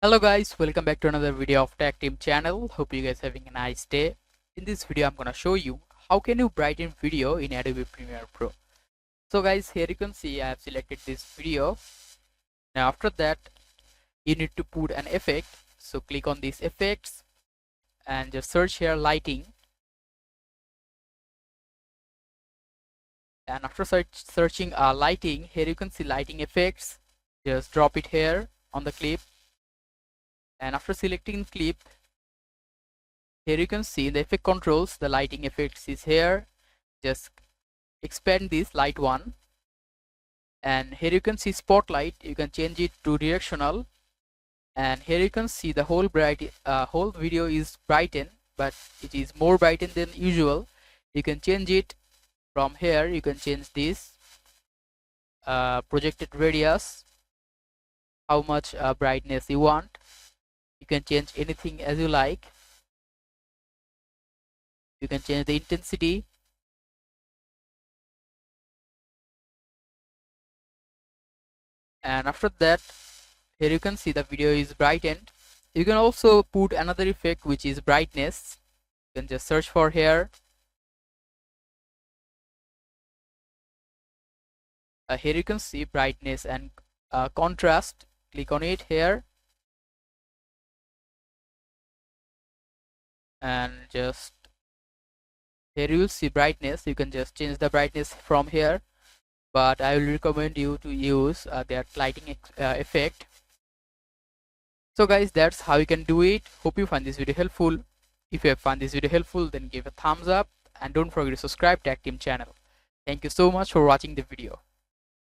Hello guys, welcome back to another video of Tactim channel. Hope you guys having a nice day. In this video I'm gonna show you how can you brighten video in Adobe Premiere Pro. So guys, here you can see I have selected this video. Now after that you need to put an effect. So click on these effects and just search here lighting. And after searching lighting, here you can see lighting effects. Just drop it here on the clip. And after selecting clip, here you can see the effect controls, the lighting effects is here. Just expand this light one, and here you can see spotlight. You can change it to directional, and here you can see the whole whole video is brighten, but it is more brighten than usual. You can change it from here. You can change this projected radius, how much brightness you want. You can change anything as you like. You can change the intensity. And after that, here you can see the video is brightened. You can also put another effect which is brightness. You can just search for here. Here you can see brightness and contrast. Click on it here. And just here you will see brightness. You can just change the brightness from here, but I will recommend you to use that lighting effect. So guys, that's how you can do it. Hope you find this video helpful. If you have found this video helpful, then give a thumbs up and don't forget to subscribe to Tactim channel. Thank you so much for watching the video.